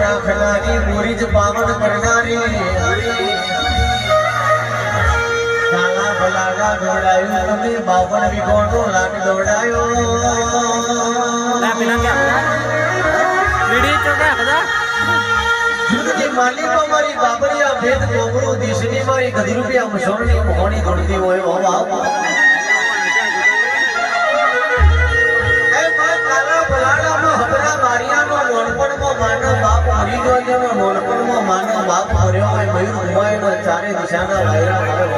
રાખનારી મોરી જ પાવન કરનારી કાલા ભલાડા દોડાયું તમે 52 વીઘોનો લાટ દોડાયો જુદની માલિક અમારી બાબરિયા ભેદ કોમરો દેશની મારી ગધી રૂપિયા મસોરની મોહણી દોડતી હોય ઓ બાપ માનો બાપ મર્યો હોય મયુર ઉમાયનો ચારે દિશાના વાયરા મારે